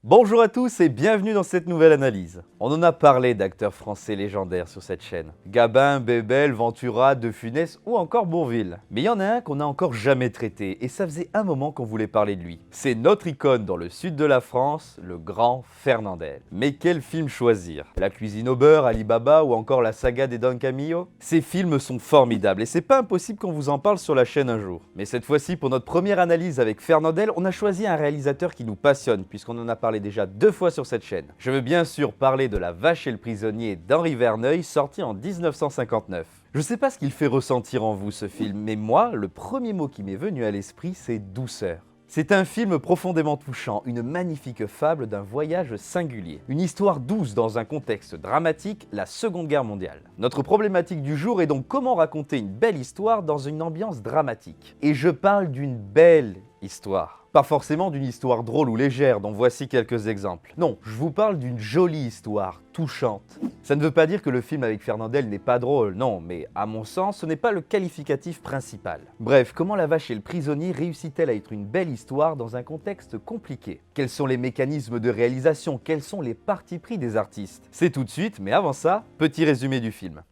Bonjour à tous et bienvenue dans cette nouvelle analyse. On en a parlé d'acteurs français légendaires sur cette chaîne. Gabin, Bébel, Ventura, De Funès ou encore Bourvil. Mais il y en a un qu'on n'a encore jamais traité et ça faisait un moment qu'on voulait parler de lui. C'est notre icône dans le sud de la France, le grand Fernandel. Mais quel film choisir? La cuisine au beurre, Alibaba ou encore la saga des Don Camillo? Ces films sont formidables et c'est pas impossible qu'on vous en parle sur la chaîne un jour. Mais cette fois-ci, pour notre première analyse avec Fernandel, on a choisi un réalisateur qui nous passionne puisqu'on en a parlé déjà 2 fois sur cette chaîne. Je veux bien sûr parler de La Vache et le Prisonnier d'Henri Verneuil, sorti en 1959. Je sais pas ce qu'il fait ressentir en vous ce film, mais moi, le premier mot qui m'est venu à l'esprit, c'est douceur. C'est un film profondément touchant, une magnifique fable d'un voyage singulier. Une histoire douce dans un contexte dramatique, la Seconde Guerre mondiale. Notre problématique du jour est donc comment raconter une belle histoire dans une ambiance dramatique. Et je parle d'une belle histoire. Pas forcément d'une histoire drôle ou légère, dont voici quelques exemples. Non, je vous parle d'une jolie histoire, touchante. Ça ne veut pas dire que le film avec Fernandel n'est pas drôle, non, mais à mon sens, ce n'est pas le qualificatif principal. Bref, comment La Vache et le Prisonnier réussit-elle à être une belle histoire dans un contexte compliqué? Quels sont les mécanismes de réalisation? Quels sont les partis pris des artistes? C'est tout de suite, mais avant ça, petit résumé du film.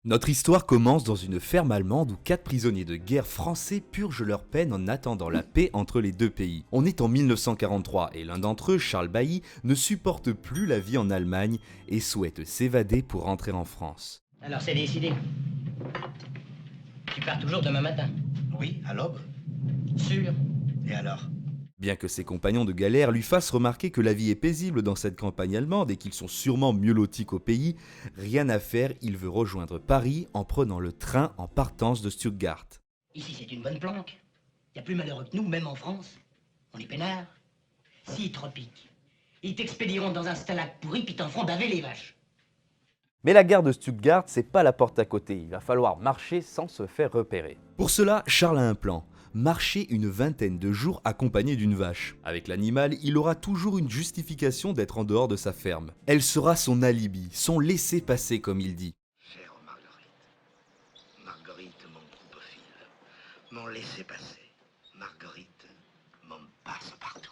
Notre histoire commence dans une ferme allemande où 4 prisonniers de guerre français purgent leur peine en attendant la paix entre les deux pays. On est en 1943 et l'un d'entre eux, Charles Bailly, ne supporte plus la vie en Allemagne et souhaite s'évader pour rentrer en France. Alors c'est décidé. Tu pars toujours demain matin. Oui, à l'aube. Sûr? Et alors? Bien que ses compagnons de galère lui fassent remarquer que la vie est paisible dans cette campagne allemande et qu'ils sont sûrement mieux lotis qu'au pays, rien à faire, il veut rejoindre Paris en prenant le train en partance de Stuttgart. Ici c'est une bonne planque. Y a plus malheureux que nous, même en France. On est peinards. S'ils te repiquent, ils t'expédieront dans un stalag pourri puis t'en feront baver les vaches. Mais la gare de Stuttgart, c'est pas la porte à côté, il va falloir marcher sans se faire repérer. Pour cela, Charles a un plan. Marcher une vingtaine de jours accompagné d'une vache. Avec l'animal, il aura toujours une justification d'être en dehors de sa ferme. Elle sera son alibi, son laissez-passer comme il dit. Chère Marguerite, mon coupe-fil, mon laissez-passer. Marguerite, mon passe-partout.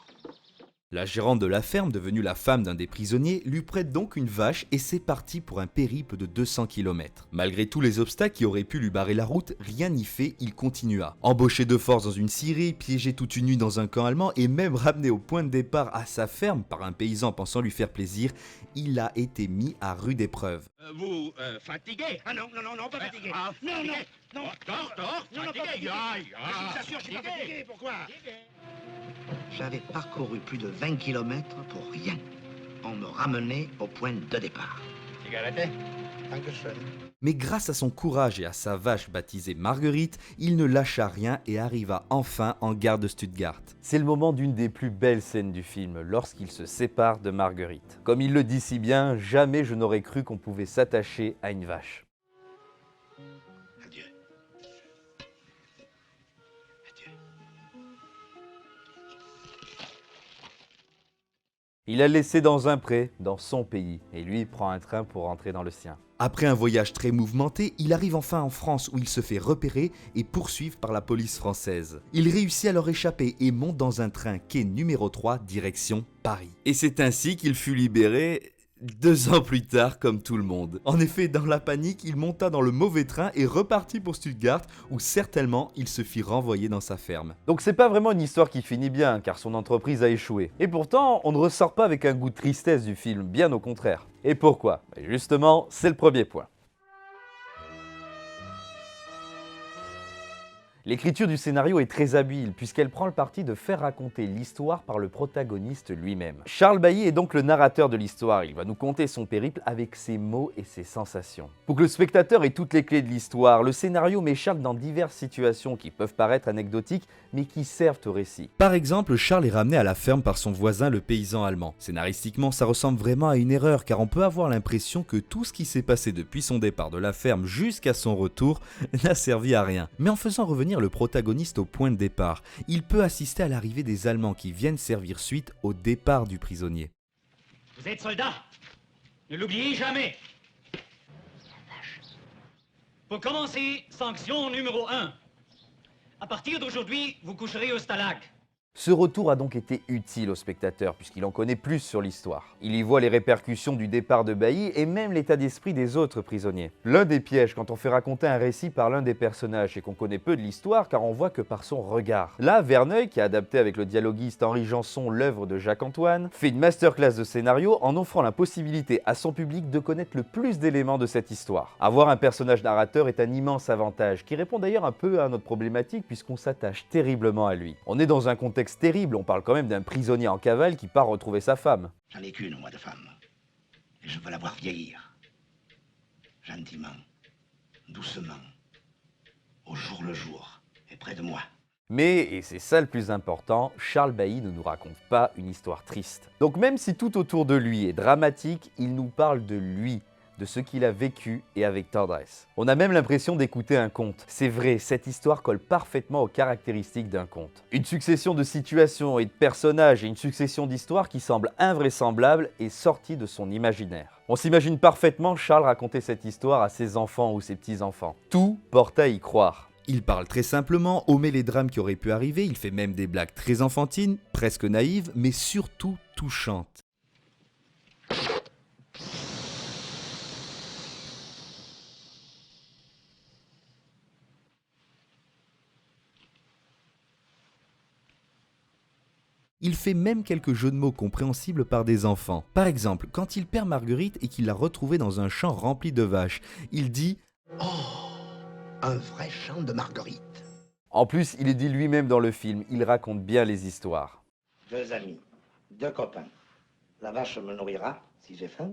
La gérante de la ferme, devenue la femme d'un des prisonniers, lui prête donc une vache et c'est parti pour un périple de 200 km. Malgré tous les obstacles qui auraient pu lui barrer la route, rien n'y fait, il continua. Embauché de force dans une scierie, piégé toute une nuit dans un camp allemand et même ramené au point de départ à sa ferme par un paysan pensant lui faire plaisir, il a été mis à rude épreuve. Vous fatigué? Ah non, pas fatigué. Non, Tort, non, pas fatigué. Je vous assure, je suis pas fatigué, pourquoi? J'avais parcouru plus de 20 km pour rien. On me ramenait au point de départ. Cigarette? Dankeschön. Mais grâce à son courage et à sa vache baptisée Marguerite, il ne lâcha rien et arriva enfin en gare de Stuttgart. C'est le moment d'une des plus belles scènes du film, lorsqu'il se sépare de Marguerite. Comme il le dit si bien, jamais je n'aurais cru qu'on pouvait s'attacher à une vache. Adieu. Adieu. Il l'a laissé dans un pré, dans son pays, et lui prend un train pour rentrer dans le sien. Après un voyage très mouvementé, il arrive enfin en France où il se fait repérer et poursuivre par la police française. Il réussit à leur échapper et monte dans un train quai numéro 3 direction Paris. Et c'est ainsi qu'il fut libéré 2 ans plus tard comme tout le monde. En effet, dans la panique, il monta dans le mauvais train et repartit pour Stuttgart où certainement il se fit renvoyer dans sa ferme. Donc c'est pas vraiment une histoire qui finit bien, car son entreprise a échoué. Et pourtant, on ne ressort pas avec un goût de tristesse du film, bien au contraire. Et pourquoi? Justement, c'est le premier point. L'écriture du scénario est très habile puisqu'elle prend le parti de faire raconter l'histoire par le protagoniste lui-même. Charles Bailly est donc le narrateur de l'histoire, il va nous conter son périple avec ses mots et ses sensations. Pour que le spectateur ait toutes les clés de l'histoire, le scénario met Charles dans diverses situations qui peuvent paraître anecdotiques mais qui servent au récit. Par exemple, Charles est ramené à la ferme par son voisin le paysan allemand. Scénaristiquement, ça ressemble vraiment à une erreur car on peut avoir l'impression que tout ce qui s'est passé depuis son départ de la ferme jusqu'à son retour n'a servi à rien. Mais en faisant revenir le protagoniste au point de départ, il peut assister à l'arrivée des Allemands qui viennent servir suite au départ du prisonnier. Vous êtes soldat? Ne l'oubliez jamais. Pour commencer, sanction numéro 1. À partir d'aujourd'hui, vous coucherez au stalag. Ce retour a donc été utile au spectateur puisqu'il en connaît plus sur l'histoire. Il y voit les répercussions du départ de Bailly et même l'état d'esprit des autres prisonniers. L'un des pièges quand on fait raconter un récit par l'un des personnages, c'est qu'on connaît peu de l'histoire car on voit que par son regard. Là, Verneuil, qui a adapté avec le dialoguiste Henri Janson l'œuvre de Jacques-Antoine, fait une masterclass de scénario en offrant la possibilité à son public de connaître le plus d'éléments de cette histoire. Avoir un personnage narrateur est un immense avantage qui répond d'ailleurs un peu à notre problématique puisqu'on s'attache terriblement à lui. On est dans un contexte terrible, on parle quand même d'un prisonnier en cavale qui part retrouver sa femme. J'en ai qu'une, moi, de femme. Et je veux la voir vieillir. Gentiment, doucement, au jour le jour, et près de moi. Mais, et c'est ça le plus important, Charles Bailly ne nous raconte pas une histoire triste. Donc même si tout autour de lui est dramatique, il nous parle de lui, de ce qu'il a vécu et avec tendresse. On a même l'impression d'écouter un conte. C'est vrai, cette histoire colle parfaitement aux caractéristiques d'un conte. Une succession de situations et de personnages et une succession d'histoires qui semblent invraisemblables et sorties de son imaginaire. On s'imagine parfaitement Charles raconter cette histoire à ses enfants ou ses petits-enfants. Tout porte à y croire. Il parle très simplement, omet les drames qui auraient pu arriver, il fait même des blagues très enfantines, presque naïves, mais surtout touchantes. Il fait même quelques jeux de mots compréhensibles par des enfants. Par exemple, quand il perd Marguerite et qu'il l'a retrouvée dans un champ rempli de vaches, il dit Oh, un vrai champ de Marguerite. En plus, il est dit lui-même dans le film, il raconte bien les histoires. 2 amis, 2 copains. La vache me nourrira, si j'ai faim.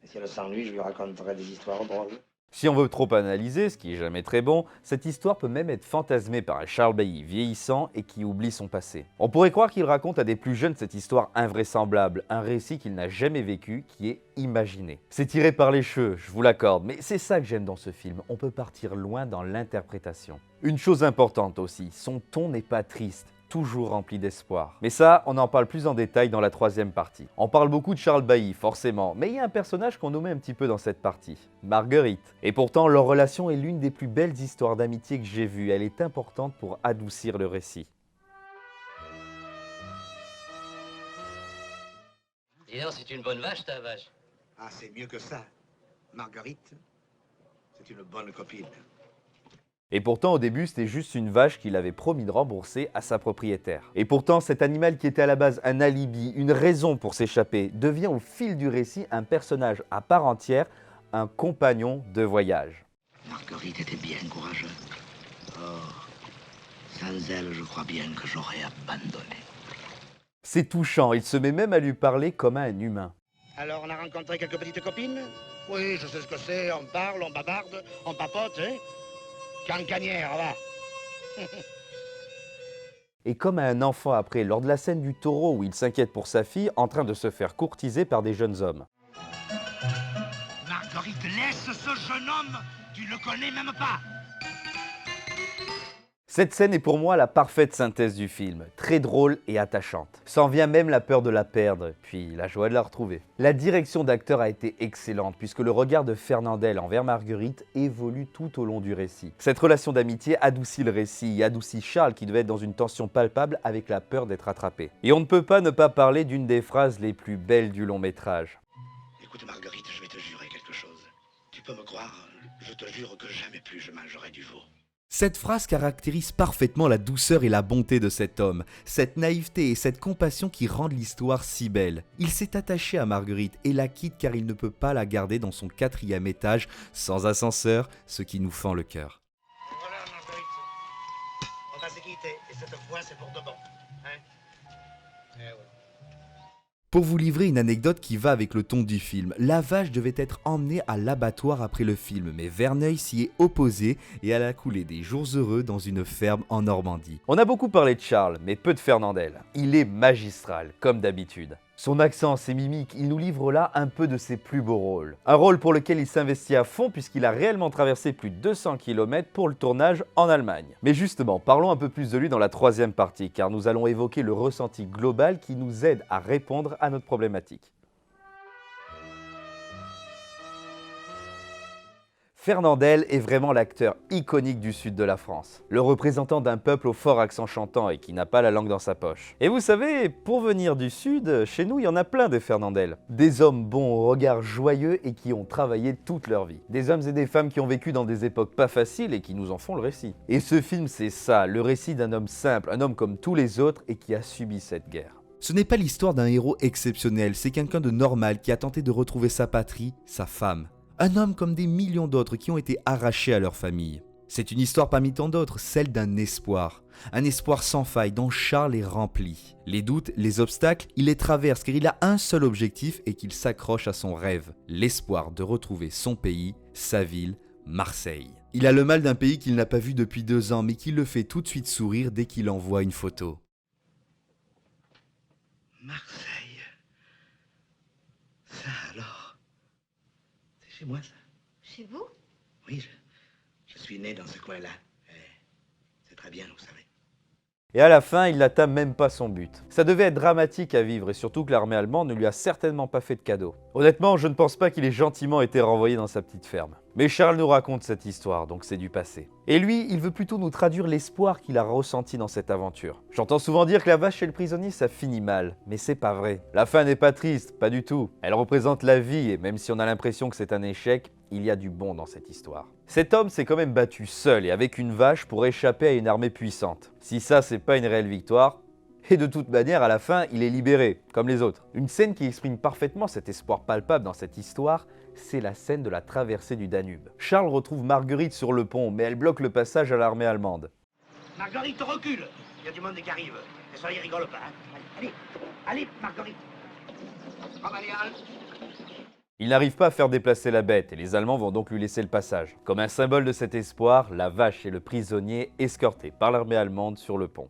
Et si elle s'ennuie, je lui raconterai des histoires drôles. Si on veut trop analyser, ce qui est jamais très bon, cette histoire peut même être fantasmée par un Charles Bailly vieillissant et qui oublie son passé. On pourrait croire qu'il raconte à des plus jeunes cette histoire invraisemblable, un récit qu'il n'a jamais vécu, qui est imaginé. C'est tiré par les cheveux, je vous l'accorde, mais c'est ça que j'aime dans ce film, on peut partir loin dans l'interprétation. Une chose importante aussi, son ton n'est pas triste, toujours rempli d'espoir. Mais ça, on en parle plus en détail dans la 3e partie. On parle beaucoup de Charles Bailly, forcément, mais il y a un personnage qu'on nommait un petit peu dans cette partie, Marguerite. Et pourtant, leur relation est l'une des plus belles histoires d'amitié que j'ai vues. Elle est importante pour adoucir le récit. Dis donc, c'est une bonne vache, ta vache. Ah, c'est mieux que ça. Marguerite, c'est une bonne copine. Et pourtant, au début, c'était juste une vache qu'il avait promis de rembourser à sa propriétaire. Et pourtant, cet animal qui était à la base un alibi, une raison pour s'échapper, devient au fil du récit un personnage à part entière, un compagnon de voyage. Marguerite était bien courageuse. Oh, sans elle, je crois bien que j'aurais abandonné. C'est touchant, il se met même à lui parler comme à un humain. Alors, on a rencontré quelques petites copines? Oui, je sais ce que c'est. On parle, on bavarde, on papote, hein? Cancanière, va. Et comme à un enfant après, lors de la scène du taureau où il s'inquiète pour sa fille en train de se faire courtiser par des jeunes hommes. Marguerite, laisse ce jeune homme. Tu le connais même pas. Cette scène est pour moi la parfaite synthèse du film, très drôle et attachante. S'en vient même la peur de la perdre, puis la joie de la retrouver. La direction d'acteur a été excellente puisque le regard de Fernandel envers Marguerite évolue tout au long du récit. Cette relation d'amitié adoucit le récit, adoucit Charles qui devait être dans une tension palpable avec la peur d'être attrapé. Et on ne peut pas ne pas parler d'une des phrases les plus belles du long métrage. Écoute, Marguerite, je vais te jurer quelque chose. Tu peux me croire, je te jure que jamais plus je mangerai du veau. Cette phrase caractérise parfaitement la douceur et la bonté de cet homme, cette naïveté et cette compassion qui rendent l'histoire si belle. Il s'est attaché à Marguerite et la quitte car il ne peut pas la garder dans son 4e étage sans ascenseur, ce qui nous fend le cœur. Voilà, Marguerite. On va se quitter, et cette fois, c'est pour de bon. Hein? Eh ouais. Pour vous livrer une anecdote qui va avec le ton du film, la vache devait être emmenée à l'abattoir après le film, mais Verneuil s'y est opposé et elle a coulé des jours heureux dans une ferme en Normandie. On a beaucoup parlé de Charles, mais peu de Fernandel. Il est magistral, comme d'habitude. Son accent, ses mimiques, il nous livre là un peu de ses plus beaux rôles. Un rôle pour lequel il s'investit à fond puisqu'il a réellement traversé plus de 200 km pour le tournage en Allemagne. Mais justement, parlons un peu plus de lui dans la 3e partie, car nous allons évoquer le ressenti global qui nous aide à répondre à notre problématique. Fernandel est vraiment l'acteur iconique du sud de la France, le représentant d'un peuple au fort accent chantant et qui n'a pas la langue dans sa poche. Et vous savez, pour venir du sud, chez nous il y en a plein des Fernandel. Des hommes bons au regard joyeux et qui ont travaillé toute leur vie. Des hommes et des femmes qui ont vécu dans des époques pas faciles et qui nous en font le récit. Et ce film c'est ça, le récit d'un homme simple, un homme comme tous les autres et qui a subi cette guerre. Ce n'est pas l'histoire d'un héros exceptionnel, c'est quelqu'un de normal qui a tenté de retrouver sa patrie, sa femme. Un homme comme des millions d'autres qui ont été arrachés à leur famille. C'est une histoire parmi tant d'autres, celle d'un espoir. Un espoir sans faille dont Charles est rempli. Les doutes, les obstacles, il les traverse car il a un seul objectif et qu'il s'accroche à son rêve. L'espoir de retrouver son pays, sa ville, Marseille. Il a le mal d'un pays qu'il n'a pas vu depuis 2 ans mais qui le fait tout de suite sourire dès qu'il envoie une photo. Marseille. Ça alors. C'est chez moi ça. Chez vous? Oui, je suis né dans ce coin-là. C'est très bien, vous savez. Et à la fin, il n'atteint même pas son but. Ça devait être dramatique à vivre et surtout que l'armée allemande ne lui a certainement pas fait de cadeau. Honnêtement, je ne pense pas qu'il ait gentiment été renvoyé dans sa petite ferme. Mais Charles nous raconte cette histoire, donc c'est du passé. Et lui, il veut plutôt nous traduire l'espoir qu'il a ressenti dans cette aventure. J'entends souvent dire que la vache et le prisonnier, ça finit mal. Mais c'est pas vrai. La fin n'est pas triste, pas du tout. Elle représente la vie et même si on a l'impression que c'est un échec, il y a du bon dans cette histoire. Cet homme s'est quand même battu seul et avec une vache pour échapper à une armée puissante. Si ça, c'est pas une réelle victoire, et de toute manière, à la fin, il est libéré, comme les autres. Une scène qui exprime parfaitement cet espoir palpable dans cette histoire, c'est la scène de la traversée du Danube. Charles retrouve Marguerite sur le pont, mais elle bloque le passage à l'armée allemande. Marguerite, recule. Il y a du monde qui arrive. Et ça, il rigole pas. Hein. Allez, allez, Marguerite. Cavalial. Il n'arrive pas à faire déplacer la bête et les Allemands vont donc lui laisser le passage. Comme un symbole de cet espoir, la vache et le prisonnier escortés par l'armée allemande sur le pont.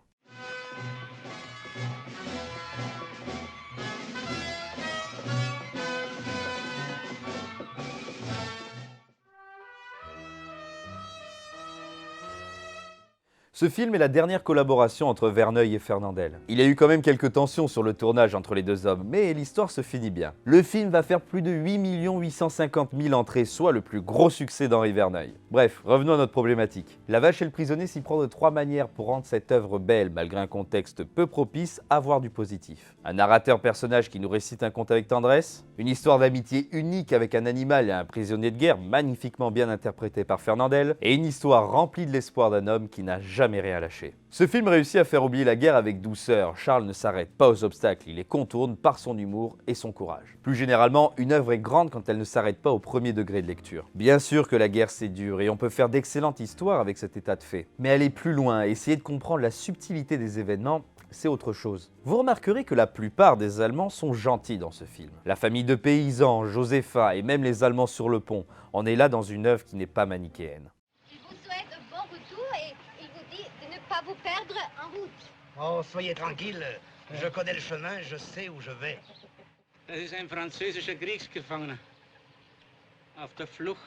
Ce film est la dernière collaboration entre Verneuil et Fernandel. Il y a eu quand même quelques tensions sur le tournage entre les deux hommes, mais l'histoire se finit bien. Le film va faire plus de 8 850 000 entrées, soit le plus gros succès d'Henri Verneuil. Bref, revenons à notre problématique. La vache et le prisonnier s'y prend de 3 manières pour rendre cette œuvre belle, malgré un contexte peu propice à voir du positif. Un narrateur-personnage qui nous récite un conte avec tendresse, une histoire d'amitié unique avec un animal et un prisonnier de guerre magnifiquement bien interprété par Fernandel, et une histoire remplie de l'espoir d'un homme qui n'a jamais rien lâché. Ce film réussit à faire oublier la guerre avec douceur. Charles ne s'arrête pas aux obstacles, il les contourne par son humour et son courage. Plus généralement, une œuvre est grande quand elle ne s'arrête pas au premier degré de lecture. Bien sûr que la guerre c'est dur et on peut faire d'excellentes histoires avec cet état de fait. Mais aller plus loin, essayer de comprendre la subtilité des événements, c'est autre chose. Vous remarquerez que la plupart des Allemands sont gentils dans ce film. La famille de paysans, Josepha et même les Allemands sur le pont, on est là dans une œuvre qui n'est pas manichéenne. Il vous souhaite un bon retour et il vous dit de ne pas vous perdre en route. Oh, soyez tranquille. Je connais le chemin, je sais où je vais. Das ist ein französischer Kriegsgefangener. Auf der Flucht.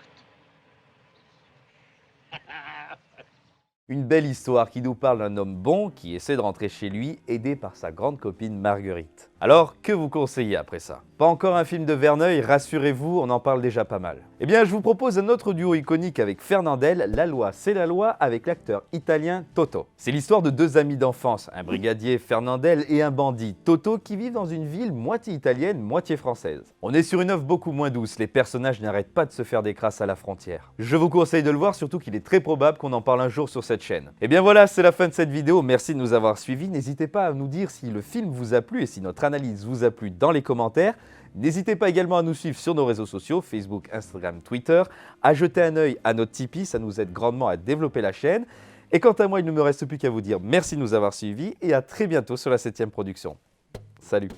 Une belle histoire qui nous parle d'un homme bon qui essaie de rentrer chez lui, aidé par sa grande copine Marguerite. Alors, que vous conseillez après ça? Pas encore un film de Verneuil, rassurez-vous, on en parle déjà pas mal. Eh bien, je vous propose un autre duo iconique avec Fernandel, La loi c'est la loi, avec l'acteur italien Toto. C'est l'histoire de 2 amis d'enfance, un brigadier Fernandel et un bandit Toto qui vivent dans une ville moitié italienne, moitié française. On est sur une œuvre beaucoup moins douce, les personnages n'arrêtent pas de se faire des crasses à la frontière. Je vous conseille de le voir, surtout qu'il est très probable qu'on en parle un jour sur cette chaîne. Et bien voilà, c'est la fin de cette vidéo, merci de nous avoir suivis, n'hésitez pas à nous dire si le film vous a plu et si notre analyse vous a plu dans les commentaires. N'hésitez pas également à nous suivre sur nos réseaux sociaux, Facebook, Instagram, Twitter, à jeter un œil à notre Tipeee, ça nous aide grandement à développer la chaîne. Et quant à moi, il ne me reste plus qu'à vous dire merci de nous avoir suivis et à très bientôt sur la 7e production. Salut!